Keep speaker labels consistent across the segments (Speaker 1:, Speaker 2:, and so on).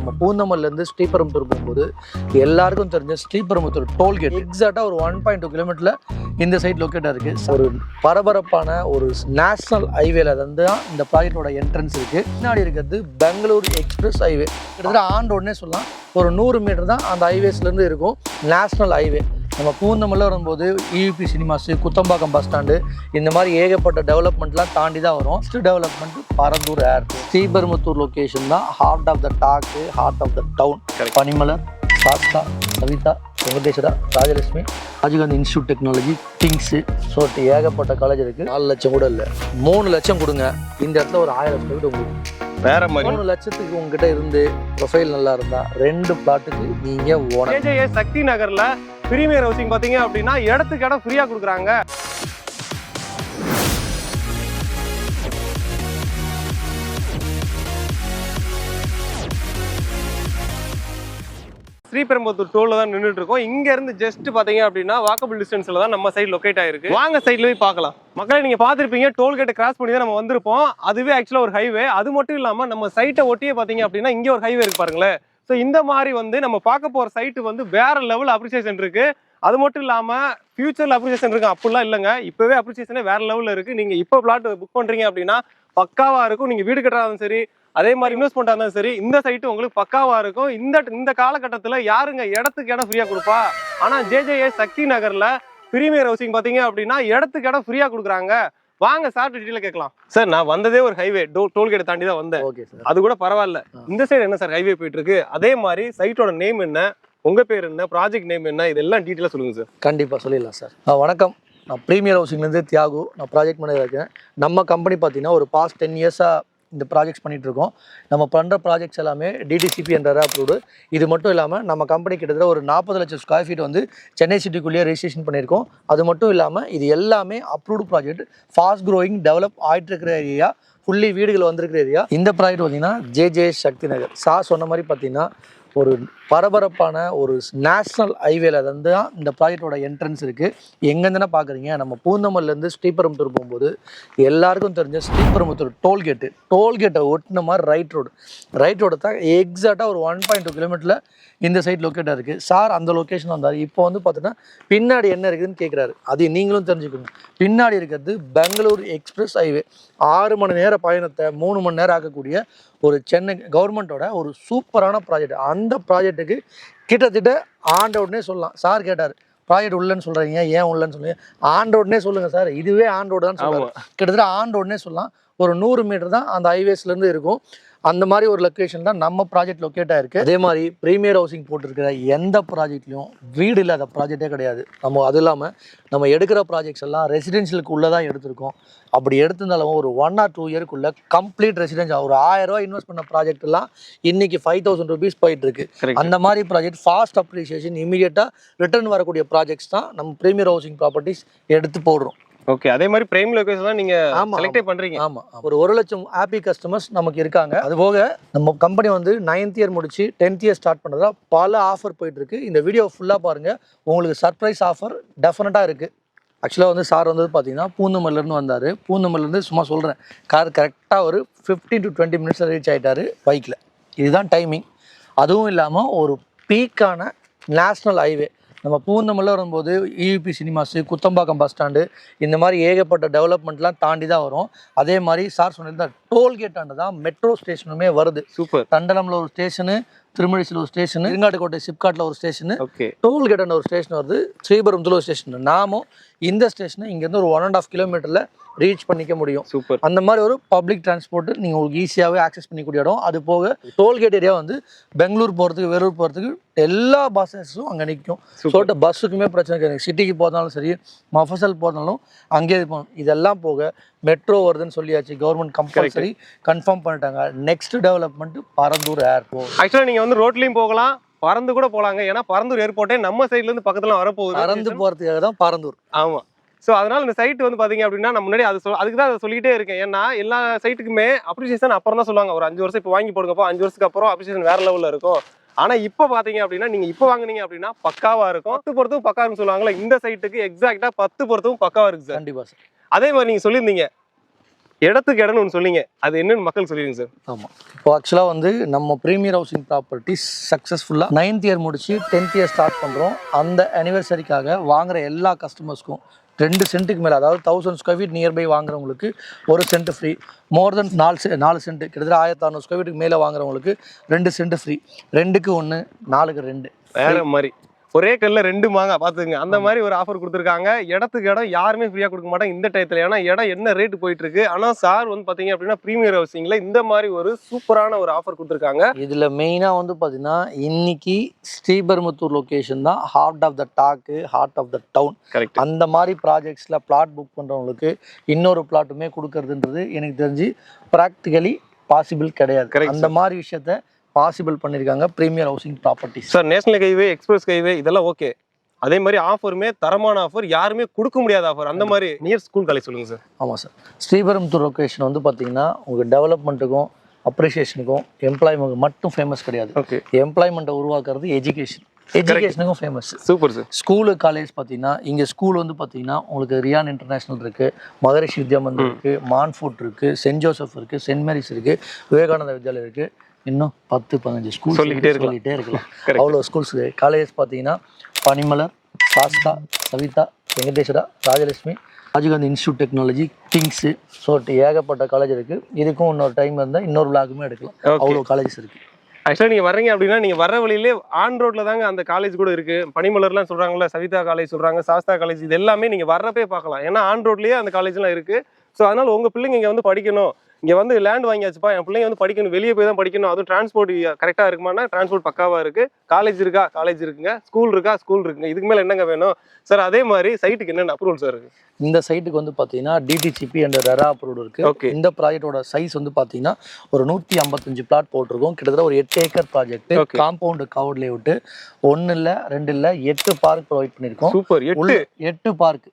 Speaker 1: நம்ம பூந்தமல்லேருந்து ஸ்ரீபெரும்புத்தூர் போகும்போது எல்லாருக்கும் தெரிஞ்ச ஸ்ரீபெரும்புத்தூர் டோல்கேட் எக்ஸாக்டாக ஒரு 1.2 கிலோமீட்டரில் இந்த சைட் லொக்கேட்டாக இருக்குது. ஒரு பரபரப்பான ஒரு நேஷனல் ஹைவேல வந்து தான் இந்த ப்ராஜெக்டோட என்ட்ரன்ஸ் இருக்குது. பின்னாடி இருக்கிறது பெங்களூர் எக்ஸ்பிரஸ் ஹைவே. கிட்டத்தட்ட ஆண்டோடனே சொல்லலாம் ஒரு 100 மீட்டர் தான் அந்த ஹைவேஸ்லேருந்து இருக்கும். நேஷ்னல் ஹைவே நம்ம பூந்தமல்ல வரும்போது இயூபி சினிமாஸு, குத்தம்பாக்கம் பஸ் ஸ்டாண்டு, இந்த மாதிரி ஏகப்பட்ட டெவலப்மெண்ட்லாம் தாண்டி தான் வரும். First development Parandur airport. Sriperumbudur location தான் heart of the talk, heart of the town. Panimalar, Sastha, Saveetha, Venkateswara, Rajalakshmi, Rajiv Gandhi institute technology, things, so ஏகப்பட்ட காலேஜ் இருக்குது. 4 லட்சம் கூட இல்லை, 3 லட்சம் கொடுங்க, இந்த இடத்துல ஒரு 1000 ஸ்கொயர் ஃபீட் உங்களுக்கு
Speaker 2: வேற மாதிரி.
Speaker 1: 3 லட்சத்துக்கு உங்ககிட்ட இருந்து ப்ரொஃபைல் நல்லா இருந்தா 2 பிளாட்டுக்கு நீங்க ஓனர்.
Speaker 2: ஜேஜேஎஸ் சக்தி நகர்ல பிரீமியர் ஹவுசிங் பாத்தீங்க அப்படின்னா இடத்துக்கு இடம் ஃப்ரீயா கொடுக்குறாங்க. ஸ்ரீபெரும்புத்தூர் டோல்ல தான் நின்றுட்டு இருக்கோம். இங்க இருந்து ஜஸ்ட் பாத்தீங்க அப்படின்னா வாக்கபிள் டிஸ்டன்ஸ்ல தான் நம்ம சைடு லொகேட் ஆயிருக்கு. வாங்க சைட்ல போய் பார்க்கலாம். மக்களை நீங்க பாத்திருப்பீங்க, டோல்கேட் கிராஸ் பண்ணி தான் நம்ம வந்திருப்போம். அதுவே ஆக்சுவலா ஒரு ஹைவே. அது மட்டும் இல்லாம நம்ம சைட்டை ஒட்டியே பாத்தீங்க அப்படின்னா இங்க ஒரு ஹைவே இருக்கு பாருங்களேன். ஸோ இந்த மாதிரி வந்து நம்ம பார்க்க போற சைட்டு வந்து வேற லெவல் அப்ரிசியேஷன் இருக்கு. அது மட்டும் இல்லாம ஃபியூச்சர்ல அப்ரிசியேஷன் இருக்கு அப்படிலாம் இல்லைங்க. இப்பவே அப்ரிசியேஷனே வேற லெவல்ல இருக்கு. நீங்க இப்போ பிளாட் புக் பண்றீங்க அப்படின்னா பக்காவா இருக்கும். நீங்க வீடு கட்டுறதாலும் சரி, அதே மாதிரி இன்வெஸ்ட்மெண்ட் இருந்தாலும் சரி, இந்த சைட்டு உங்களுக்கு பக்காவா இருக்கும். இந்த காலகட்டத்தில் யாருங்க இடத்துக்கு இடம் ஃப்ரீயா கொடுப்பா? ஆனா ஜேஜேஎஸ் சக்தி நகர்ல பிரீமியர் ஹவுசிங் பாத்தீங்க அப்படின்னா இடத்துக்கு இடம் ஃப்ரீயா கொடுக்குறாங்க. வாங்க சார் டீட்டெயில கேட்கலாம். சார் நான் வந்ததே ஒரு ஹைவே டோல்கேட் தாண்டி தான் வந்தேன்.
Speaker 1: ஓகே சார்,
Speaker 2: அது கூட பரவாயில்ல. இந்த சைடு என்ன சார் ஹைவே போயிட்டு இருக்கு? அதே மாதிரி சைட்டோட நேம் என்ன, உங்க பேர் என்ன, ப்ராஜெக்ட் நேம் என்ன, இதெல்லாம் டீட்டெயிலாக சொல்லுங்க சார்.
Speaker 1: கண்டிப்பாக சொல்லிடலாம் சார். வணக்கம், நான் ப்ரீமியர் ஹவுசிங்லேருந்து தியாகு. நான் ப்ராஜெக்ட் மேனேஜர் இருக்கேன். நம்ம கம்பெனி பார்த்தீங்கன்னா ஒரு பாஸ்ட் 10 இயர்ஸாக இந்த ப்ராஜெக்ட்ஸ் பண்ணிட்டு இருக்கோம். நம்ம பண்ணுற ப்ராஜெக்ட்ஸ் எல்லாமே டிடிசிபி என்ற அப்ரூவ்டு. இது மட்டும் இல்லாமல் நம்ம கம்பெனி கிட்டத்தட்ட ஒரு 40 லட்சம் ஸ்கொயர் ஃபீட் வந்து சென்னை சிட்டிக்குள்ளேயே ரெஜிஸ்ட்ரேஷன் பண்ணியிருக்கோம். அது மட்டும் இல்லாமல் இது எல்லாமே approved project, fast growing, develop ஆகிட்டு இருக்கிற ஏரியா, ஃபுல்லி வீடுகள் வந்திருக்கிற ஏரியா. இந்த ப்ராஜெக்ட் பார்த்தீங்கன்னா ஜேஜேஎஸ் சக்தி நகர். சார் சொன்ன மாதிரி பார்த்தீங்கன்னா ஒரு பரபரப்பான ஒரு நேஷ்னல் ஹைவேல வந்து தான் இந்த ப்ராஜெக்டோட என்ட்ரன்ஸ் இருக்குது. எங்கேருந்துன்னா பார்க்குறீங்க, நம்ம பூந்தமல்லேருந்து ஸ்ரீபெரும்புத்தூர் போகும்போது எல்லாருக்கும் தெரிஞ்ச ஸ்ரீபெரும்புத்தூர் டோல்கேட்டை ஒட்டின மாதிரி ரைட் ரோடு தான் எக்ஸாக்டாக ஒரு 1.2 கிலோமீட்டரில் இந்த சைட் லொக்கேட்டாக இருக்குது. சார் அந்த லொக்கேஷன் வந்தார். இப்போ வந்து பார்த்தீங்கன்னா பின்னாடி என்ன இருக்குதுன்னு கேட்குறாரு. அது நீங்களும் தெரிஞ்சுக்கணும். பின்னாடி இருக்கிறது பெங்களூர் எக்ஸ்பிரஸ் ஹைவே. 6 மணி நேர பயணத்தை 3 மணி நேரம் ஆக்கக்கூடிய ஒரு சென்னை கவர்மெண்ட்டோட ஒரு சூப்பரான ப்ராஜெக்ட். அந்த ப்ராஜெக்ட்டுக்கு கிட்டத்தட்ட ஆண்டோடனே சொல்லலாம். சார் கேட்டார், ப்ராஜெக்ட் உள்ளன்னு சொல்கிறீங்க, ஏன் உள்ளன்னு சொல்லுங்க, ஆண்டோடனே சொல்லுங்கள் சார், இதுவே ஆண்டோடு தான் சொல்லுவாங்க. கிட்டத்தட்ட ஆண்டோடனே சொல்லலாம். ஒரு 100 மீட்டர் தான் அந்த ஹைவேஸ்லேருந்து இருக்கும். அந்த மாதிரி ஒரு லொக்கேஷன் தான் நம்ம ப்ராஜெக்ட் லொக்கேட் ஆயிருக்கு. அதே மாதிரி ப்ரீமியர் ஹவுசிங் போட்டிருக்கிற எந்த ப்ராஜெக்ட்லையும் வீடு இல்லாத ப்ராஜெக்டே கிடையாது. அது இல்லாமல் நம்ம எடுக்கிற ப்ராஜெக்ட்ஸ் எல்லாம் ரெசிடென்ஷியலுக்கு உள்ளே தான் எடுத்திருக்கோம். அப்படி எடுத்திருந்தாலும் ஒரு 1 or 2 இயர்க்குள்ள கம்ப்ளீட் ரெசிடென்ஷியல் ஒரு 1000 ரூபாய் இன்வெஸ்ட் பண்ண ப்ராஜெக்ட் எல்லாம் இன்னைக்கு 5000 rupees போயிட்டு இருக்கு. அந்த மாதிரி ப்ராஜெக்ட் ஃபாஸ்ட் அப்ரிசியேஷன், இமீடியட்டாக ரிட்டர்ன் வரக்கூடிய ப்ராஜெக்ட்ஸ் தான் நம்ம ப்ரீமியர் ஹவுசிங் ப்ராப்பர்ட்டிஸ் எடுத்து போடுறோம்.
Speaker 2: ஓகே, அதே மாதிரி பிரைம் லொகேஷன் தான் நீங்க செலக்ட் பண்றீங்க.
Speaker 1: ஆமா, ஒரு 1 லட்சம் ஹாப்பி கஸ்டமர்ஸ் நமக்கு இருக்காங்க. அது போக நம்ம கம்பெனி வந்து 9th இயர் முடிச்சு 10th இயர் ஸ்டார்ட் பண்ணதா பல ஆஃபர் போயிட்டு இருக்கு. இந்த வீடியோ ஃபுல்லா பாருங்க, உங்களுக்கு சர்ப்ரைஸ் ஆஃபர் டெஃபினட்டா இருக்கு. ஆக்சுவலாக வந்து சார் வந்து பார்த்தீங்கன்னா பூந்தமல்லேருந்து வந்தார். பூந்தமல்லேருந்து சும்மா சொல்கிறேன், கார் கரெக்டாக ஒரு 15 to 20 minutes ரீச் ஆகிட்டார் பைக்கில். இதுதான் டைமிங். அதுவும் இல்லாமல் ஒரு பீக்கான நேஷ்னல் ஹைவே. நம்ம பூந்தமல்ல வரும்போது இயூபி சினிமாஸு, குத்தம்பாக்கம் பஸ் ஸ்டாண்டு, இந்த மாதிரி ஏகப்பட்ட டெவலப்மெண்ட்லாம் தாண்டி தான் வரும். அதே மாதிரி சார் சொன்னிருந்தால் டோல்கேட்டாண்டு தான் மெட்ரோ ஸ்டேஷனுமே வருது.
Speaker 2: சூப்பர்.
Speaker 1: தண்டலமில் ஒரு ஸ்டேஷனு, திருமழிசியில் ஒரு ஸ்டேஷனு, இருங்காட்டுக்கோட்டை சிப்காட்டில் ஒரு ஸ்டேஷனு, டோல்கேட்டான ஒரு ஸ்டேஷன் வருது, ஸ்ரீபெரும்புத்தூர் ஒரு ஸ்டேஷன். நாமும் இந்த ஸ்டேஷனை இங்கேருந்து ஒரு 1.5 kilometerல ரீச் பண்ணிக்க முடியும்.
Speaker 2: சூப்பர்.
Speaker 1: அந்த மாதிரி ஒரு பப்ளிக் டிரான்ஸ்போர்ட் நீங்கள் உங்களுக்கு ஈஸியாகவே ஆக்சஸ் பண்ணிக்கூடிய இடம். அது போக டோல்கேட் ஏரியா வந்து பெங்களூர் போகிறதுக்கு, வேலூர் போகிறதுக்கு எல்லா பஸ்ஸஸும் அங்கே நிற்கும். சொல்லிட்டு பஸ்ஸுக்குமே பிரச்சனை கிடையாது. சிட்டிக்கு போகிறதாலும் சரி, மஃபசல் போகிறதாலும் அங்கேயே போகணும். இதெல்லாம் போக மெட்ரோ வருதுன்னு சொல்லியாச்சு, கவர்மெண்ட் கம்பல்சரி கன்ஃபார்ம் பண்ணிட்டாங்க. Next development Parandur airport.
Speaker 2: ஆக்சுவலாக நீங்கள் வந்து ரோட்லேயும் போகலாம், பறந்து கூட போகலாங்க. ஏன்னா பரந்தூர் ஏர்போர்ட்டே நம்ம சைட்லேருந்து பக்கத்தில் வரப்போகுது.
Speaker 1: பறந்து போகிறதுக்காக தான் பரந்தூர்.
Speaker 2: ஆமாம். ஸோ அதனால் இந்த சைட் வந்து பார்த்தீங்க அப்படின்னா நான் முன்னாடி அதுக்கு தான் அதை சொல்லிகிட்டே இருக்கேன். ஏன்னா எல்லா சைட்டுக்குமே அப்ரிசியேஷன் அப்புறம் தான் சொல்லுவாங்க. ஒரு 5 வருஷம் இப்போ வாங்கி போடுங்கப்போ, 5 வருஷத்துக்கு அப்புறம் அப்ரிசியேஷன் வேறு லெவலில் இருக்கும். ஆனால் இப்போ பார்த்தீங்க அப்படின்னா நீங்கள் இப்போ வாங்கினீங்க அப்படின்னா பக்காவாக இருக்கும். 10 பொறுத்தும் பக்கா இருக்குன்னு சொல்லுவாங்களே, இந்த சைட்டுக்கு எக்ஸாக்டாக 10 பொறுத்தும் பக்காவாக இருக்குது சார்.
Speaker 1: கண்டிப்பாக சார்.
Speaker 2: அதே மாதிரி நீங்கள் சொல்லியிருந்தீங்க இடத்துக்கு இடம்னு ஒன்று சொன்னீங்க, அது என்னன்னு மக்கள் சொல்லிடுங்க சார்.
Speaker 1: ஆமாம், இப்போ ஆக்சுவலாக வந்து நம்ம ப்ரீமியர் ஹவுசிங் ப்ராப்பர்ட்டிஸ் சக்ஸஸ்ஃபுல்லாக 9th இயர் முடிச்சு 10th இயர் ஸ்டார்ட் பண்ணுறோம். அந்த அனிவர்சரிக்காக வாங்குற எல்லா கஸ்டமர்ஸ்க்கும் 2 சென்ட்டுக்கு மேலே, அதாவது 1000 ஸ்கொயர் ஃபீட் நியர்பை வாங்குறவங்களுக்கு 1 cent free. More than 4 cent, கிட்டத்தட்ட 1600 ஸ்கொயர் ஃபீட்டுக்கு மேலே வாங்குறவங்களுக்கு 2 சென்ட் ஃப்ரீ. 2க்கு 1, 4க்கு 2.
Speaker 2: வேற மாதிரி ஒரே கல்ல 2 மாங்காய் பார்த்துங்க, அந்த மாதிரி ஒரு ஆஃபர் கொடுத்துருக்காங்க. இடத்துக்கு இடம் யாருமே ஃப்ரீயா கொடுக்க மாட்டாங்க இந்த டயத்துல, ஏன்னா இடம் என்ன ரேட் போயிட்டு இருக்கு. ஆனா சார் வந்து பாத்தீங்க அப்படின்னா ப்ரீமியர் ஹவுசிங்ல இந்த மாதிரி ஒரு சூப்பரான ஒரு ஆஃபர் கொடுத்துருக்காங்க.
Speaker 1: இதில் மெயினாக வந்து பார்த்தீங்கன்னா இன்னைக்கு ஸ்ரீபெரும்புத்தூர் லொக்கேஷன் தான் heart of the talk, heart of the town.
Speaker 2: Correct.
Speaker 1: அந்த மாதிரி ப்ராஜெக்ட்ஸில் பிளாட் புக் பண்ணுறவங்களுக்கு இன்னொரு பிளாட்டுமே கொடுக்கறதுன்றது எனக்கு தெரிஞ்சு ப்ராக்டிகலி பாசிபிள் கிடையாது. அந்த மாதிரி விஷயத்த பாசிபிள் பண்ணியிருக்காங்க premier housing properties.
Speaker 2: Sir national highway, express highway இதெல்லாம் ஓகே, அதே மாதிரி ஆஃபருமே தரமான ஆஃபர், யாருமே கொடுக்க முடியாத ஆஃபர். அந்த மாதிரி நியர் ஸ்கூல் காலேஜ் சொல்லுங்க சார்.
Speaker 1: ஆமாம் சார், ஸ்ரீபெரும்புத்தூர் லொக்கேஷன் வந்து பார்த்தீங்கன்னா உங்களுக்கு டெவலப்மெண்ட்டுக்கும் அப்ரிஷியேஷனுக்கும் எம்ப்ளாய்மெண்ட் மட்டும் ஃபேமஸ் கிடையாது.
Speaker 2: ஓகே,
Speaker 1: எம்ப்ளாய்மெண்ட்டை உருவாக்குறது எஜுகேஷனுக்கும் famous.
Speaker 2: Super sir.
Speaker 1: School college பார்த்தீங்கன்னா இங்கே ஸ்கூல் வந்து பார்த்தீங்கன்னா உங்களுக்கு ரியான் இன்டர்நேஷ்னல் இருக்குது, மகரிஷி வித்யா மந்திர் இருக்குது, மான்ஃபுட் இருக்குது, சென்ட் ஜோசப் இருக்குது, சென்ட் மேரிஸ் இருக்குது, விவேகானந்தா வித்யாலயா இருக்குது, இன்னும் 10-15 ஸ்கூல் சொல்லிக்கிட்டே இருக்கலாம். அவ்வளோ ஸ்கூல்ஸ் காலேஜஸ் பார்த்தீங்கன்னா Panimalar, Sastha, Saveetha, Venkateswara, Rajalakshmi, Rajiv Gandhi institute technology, kings, so ஏகப்பட்ட காலேஜ் இருக்குது. இதுக்கும் இன்னொரு டைம் இருந்தால் இன்னொரு விளாக்குமே எடுக்கலாம், அவ்வளோ காலேஜஸ் இருக்குது.
Speaker 2: ஆக்சுவலாக நீங்கள் வர்றீங்க அப்படின்னா நீங்கள் வர வழியிலே ஆன் ரோட்ல தாங்க அந்த காலேஜ் கூட இருக்கு. பனிமலர்லாம் சொல்றாங்கல்ல, சவிதா காலேஜ் சொல்றாங்க, சாஸ்தா காலேஜ், இது எல்லாமே நீங்கள் வர்றப்பே பார்க்கலாம். ஏன்னா ஆன் ரோட்லேயே அந்த காலேஜ்லாம் இருக்கு. ஸோ அதனால உங்கள் பிள்ளைங்க இங்கே வந்து படிக்கணும், இங்கே வந்து லேண்ட் வாங்கியாச்சுப்பா, என் பிள்ளைங்க வந்து படிக்கணும், வெளியே போய் தான் படிக்கணும், அதுவும் டிரான்ஸ்போர்ட் கரெக்டாக இருக்குமானா டிரான்ஸ்போர்ட் பக்காவாக இருக்குது, காலேஜ் இருக்கா, காலேஜ் இருக்குங்க, ஸ்கூல் இருக்கா, ஸ்கூல் இருக்குங்க, இதுக்கு மேலே என்னங்க வேணும் சார்? அதே மாதிரி சைட்டுக்கு என்னென்ன அப்ரூவல் சார் இருக்குது?
Speaker 1: இந்த சைட்டுக்கு வந்து பார்த்தீங்கன்னா டிடிசிபி அண்ட் ரெரா அப்ரூவ்டு இருக்குது.
Speaker 2: ஓகே,
Speaker 1: இந்த ப்ராஜெக்டோட சைஸ் வந்து பார்த்தீங்கன்னா ஒரு 155 பிளாட் போட்டிருக்கோம். கிட்டத்தட்ட ஒரு 8 acre project. Compound covered layout, 1 இல்லை 2 இல்லை 8 பார்க் ப்ரொவைட் பண்ணியிருக்கோம்.
Speaker 2: சூப்பர்.
Speaker 1: 8 பார்க்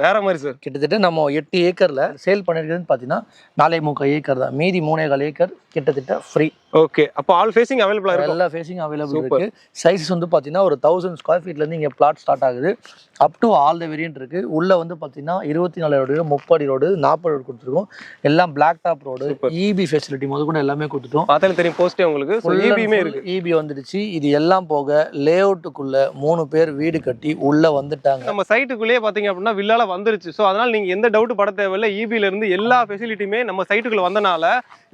Speaker 2: வேற மாதிரி சார்.
Speaker 1: கிட்டத்தட்ட நம்ம 8 ஏக்கர்ல சேல் பண்ணிருக்கிறதுன்னு பார்த்தீங்கன்னா 4.75 ஏக்கர் தான். மீதி 3.25 ஏக்கர் கிட்டத்தட்ட ஃப்ரீ.
Speaker 2: ஓகே, அப்போ ஆல் ஃபேசிங் அவைலபிளா இருக்கு,
Speaker 1: எல்லா ஃபேசிங் அவைலபிள் இருக்கு. சைஸஸ் வந்து பார்த்தீங்கன்னா ஒரு 1000 ஸ்கொயர் ஃபீட்ல இருந்து இங்கே பிளாட் ஸ்டார்ட் ஆகுது. Up to all the variant இருக்கு. உள்ள வந்து பார்த்தீங்கன்னா 24 ரோடு, 30 ரோடு, 40 ரோடு கொடுத்துருக்கோம். எல்லாம் black top road, EB facility முதல் கூட எல்லாமே கொடுத்துட்டோம்.
Speaker 2: பார்த்தாலே தெரியும் போஸ்டே உங்களுக்கு. இபியுமே இருக்கு,
Speaker 1: இபி வந்துடுச்சு. இது எல்லாம் போக லேஅவுட்டுக்குள்ள 3 பேர் வீடு கட்டி உள்ள வந்துட்டாங்க.
Speaker 2: நம்ம சைட்டுக்குள்ளேயே பார்த்தீங்க அப்படின்னா வில்லால வந்துருச்சு. ஸோ அதனால நீங்க எந்த டவுட் பட தேவையில்லை. இபில இருந்து எல்லா ஃபெசிலிட்டியுமே நம்ம சைட்டுக்குள்ள வந்தனால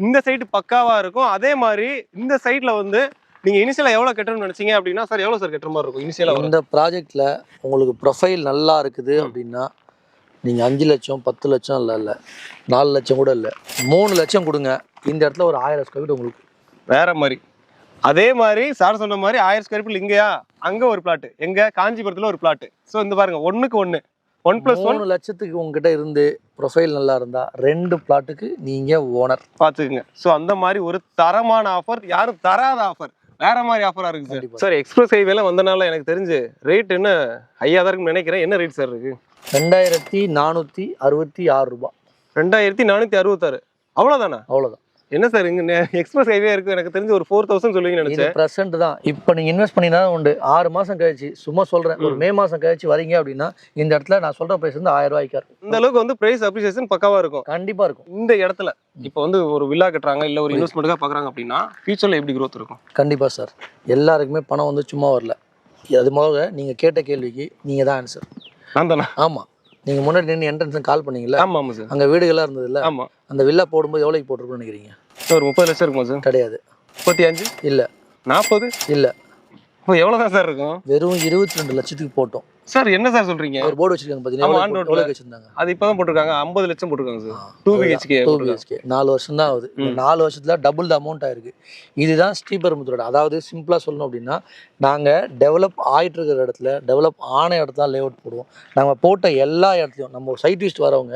Speaker 2: இந்த சைட் பக்காவா இருக்கும். அதே மாதிரி இந்த சைட்ல வந்து நீங்க இனிஷியலா எவ்வளவு கட்டணும்னு நினைச்சீங்க அப்படின்னா சார் எவ்வளவு சார் கட்டுற மாதிரி இருக்கும் இனிஷியலா?
Speaker 1: இந்த ப்ராஜெக்ட்ல உங்களுக்கு ப்ரொஃபைல் நல்லா இருக்குது அப்படின்னா நீங்க 5 லட்சம் 10 லட்சம் இல்லை 4 லட்சம் கூட இல்லை 3 லட்சம் கொடுங்க. இந்த இடத்துல ஒரு 1000 ஸ்கொயர் ஃபீட் உங்களுக்கு
Speaker 2: வேற மாதிரி. அதே மாதிரி சார் சொன்ன மாதிரி 1000 ஸ்கொயர் ஃபீட் இங்கயா, அங்க ஒரு பிளாட், எங்க காஞ்சிபுரத்துல ஒரு பிளாட். ஸோ இந்த பாருங்க 1க்கு 1 1+1
Speaker 1: 3 லட்சத்துக்கு உங்ககிட்ட இருந்து ப்ரொஃபைல் நல்லா இருந்தா 2 பிளாட்டுக்கு நீங்க ஓனர்
Speaker 2: பாத்துக்குங்க. ஸோ அந்த மாதிரி ஒரு தரமான ஆஃபர், யாரும் தராத ஆஃபர், வேற மாதிரி ஆஃபரா இருக்கு சார். சார் எக்ஸ்பிரஸ் ஹைவேல வந்தனால எனக்கு தெரிஞ்சு ரேட் என்ன ஹையா தான் இருக்குன்னு நினைக்கிறேன். என்ன ரேட் சார் இருக்கு?
Speaker 1: 2466 ரூபாய்.
Speaker 2: 2466 அவ்வளவுதானா?
Speaker 1: அவ்வளவுதான்.
Speaker 2: என்ன சார் இங்க எக்ஸ்பிரஸ் ஹைவே இருக்கு, எனக்கு தெரிஞ்சு ஒரு 4000 சொல்லுவீங்கன்னு நினைச்சேன்.
Speaker 1: பிரசன்ட் தான். இப்போ நீங்க இன்வெஸ்ட் பண்ணினா உண்டு. 6 மாசம் கழிச்சு, சும்மா சொல்றேன், ஒரு மே மாசம் கழிச்சு வரீங்க அப்படின்னா இந்த இடத்துல நான் சொல்ற பிரைஸ் வந்து 1000 ரூபாய்க்கு இருக்கும்.
Speaker 2: இந்த அளவுக்கு வந்து பிரைஸ் அப்ரிசியேஷன் பக்காவா இருக்கும்.
Speaker 1: கண்டிப்பா இருக்கும்.
Speaker 2: இந்த இடத்துல இப்போ வந்து ஒரு வில்லா கட்டுறாங்க இல்ல ஒரு இன்வெஸ்ட்மெண்ட்டுக்காக பாக்குறாங்க அப்படின்னா ஃபியூச்சர்ல எப்படி growth இருக்கும்?
Speaker 1: கண்டிப்பா சார். எல்லாருக்குமே பணம் வந்து சும்மா வரல. அது முதல்ல நீங்க கேட்ட கேள்விக்கு நீங்க தான் ஆன்சர்.
Speaker 2: நான் தானே?
Speaker 1: ஆமா. நீங்க முன்னாடி நின்று என்ட்ரன்ஸ் கால் பண்ணீங்கல்ல?
Speaker 2: ஆமா ஆமா சார்.
Speaker 1: அங்க வீடுகள்லாம் இருந்ததுல்ல?
Speaker 2: ஆமா.
Speaker 1: அந்த வில்லா போடும்போது எவ்வளவுக்கு போட்டிருக்கோம்னு நினைக்கிறீங்க?
Speaker 2: ஒரு 30 லட்சம் இருக்குமா சார்?
Speaker 1: கிடையாது.
Speaker 2: 35
Speaker 1: இல்ல.
Speaker 2: 40
Speaker 1: இல்ல.
Speaker 2: இப்போ எவ்வளவுதான் சார் இருக்கும்?
Speaker 1: வெறும் 22 லட்சத்துக்கு போட்டோம்.
Speaker 2: சார் என்ன சார் சொல்றீங்க?
Speaker 1: ஒரு போர்டு வச்சிருக்காங்க பாத்தீங்கன்னா, எவ்வளவு வச்சிருந்தாங்க?
Speaker 2: அது இப்பதான் போட்டுருக்காங்க. 50 லட்சம் போட்டுருக்காங்க சார். 2 BHK
Speaker 1: 4 வருஷம் தான் ஆகுது. 4 வருஷத்துல டபுள் த அமௌண்ட் ஆயிருக்கு. இதுதான் ஸ்ரீபெரும்புத்தூர். அதாவது சிம்பிளா சொல்லணும் அப்படின்னா நாங்க டெவலப் ஆயிட்டு இருக்கிற இடத்துல, டெவலப் ஆன இடத்துல லேஅவுட் போடுவோம். நாங்க போட்ட எல்லா இடத்துலையும் நம்ம சைட் விசிட் வரவங்க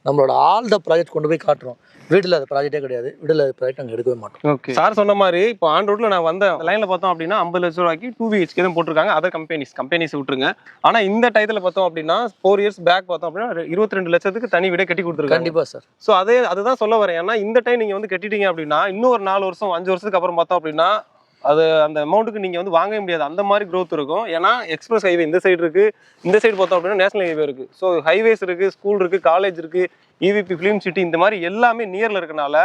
Speaker 1: நம்மளோட ஆல் த ப்ராஜெக்ட் கொண்டு போய் காட்டுறோம். வீட்டில் அது ப்ராஜெக்டே கிடையாது. வீட்டில் அது ப்ராஜெக்ட் நாங்கள் எடுக்கவே மாட்டோம்.
Speaker 2: ஓகே சார் சொன்ன மாதிரி இப்போ ஆன் ரோட்ல நான் வந்த லைன்ல பார்த்தோம் அப்படின்னா 50 லட்சம் ரூபாய்க்கு 2 BHK தான் போட்டிருக்காங்க. அதர் கம்பெனிஸ் விட்டுருங்க. ஆனா இந்த டயத்துல பார்த்தோம் அப்படின்னா 4 இயர்ஸ் பேக் பார்த்தோம் அப்படின்னா 22 லட்சத்துக்கு தனி வீடே கட்டி கொடுத்துருக்காங்க.
Speaker 1: கண்டிப்பா சார்.
Speaker 2: ஸோ அதுதான் சொல்ல வரேன். ஏன்னா இந்த டைம் நீங்க வந்து கட்டிட்டீங்க அப்படின்னா இன்னும் ஒரு 4 வருஷம் 5 வருஷத்துக்கு அப்புறம் பார்த்தோம் அப்படின்னா அது அந்த அமௌண்ட்டுக்கு நீங்கள் வந்து வாங்கவே முடியாது, அந்த மாதிரி growth இருக்கும். ஏன்னா எக்ஸ்பிரஸ் ஹைவே இந்த சைடு இருக்குது, இந்த சைடு பார்த்தோம் அப்படின்னா நேஷனல் ஹைவே இருக்குது. ஸோ ஹைவேஸ் இருக்குது, ஸ்கூல் இருக்குது, காலேஜ் இருக்குது, இவிபி ஃபிலிம் சிட்டி, இந்த மாதிரி எல்லாமே நியரில் இருக்கனால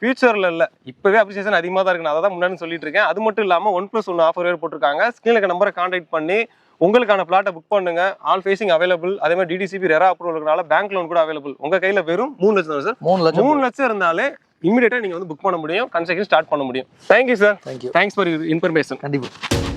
Speaker 2: ஃபியூச்சரில் இல்லை இப்போவே அப்ரிசியேஷன் அதிகமாக தான் இருக்குது. நான் அதை தான் முன்னாடி சொல்லிட்டு இருக்கேன். அது மட்டும் இல்லாமல் 1+1 ஆஃபர் வேறு போட்டிருக்காங்க. ஸ்க்ரீனில் இருக்க நம்பரை கான்டாக்ட் பண்ணி உங்களுக்கான பிளாட்டை புக் பண்ணுங்க. All facing available. அதே மாதிரி டிடிசிபி ரெரா அப்ரூவல் இருக்கனால பேங்க் லோன் கூட அவைலபிள். உங்கள் கையில் வெறும் 3 லட்சம் தான் சார். 3 லட்சம் இருந்தாலே இமீடியட்டாக நீங்கள் வந்து புக் பண்ண முடியும், கன்ஸ்ட்ரக்ஷன் ஸ்டார்ட் பண்ண முடியும். Thank you sir.
Speaker 1: Thank you.
Speaker 2: Thanks for your information.
Speaker 1: கண்டிப்பாக.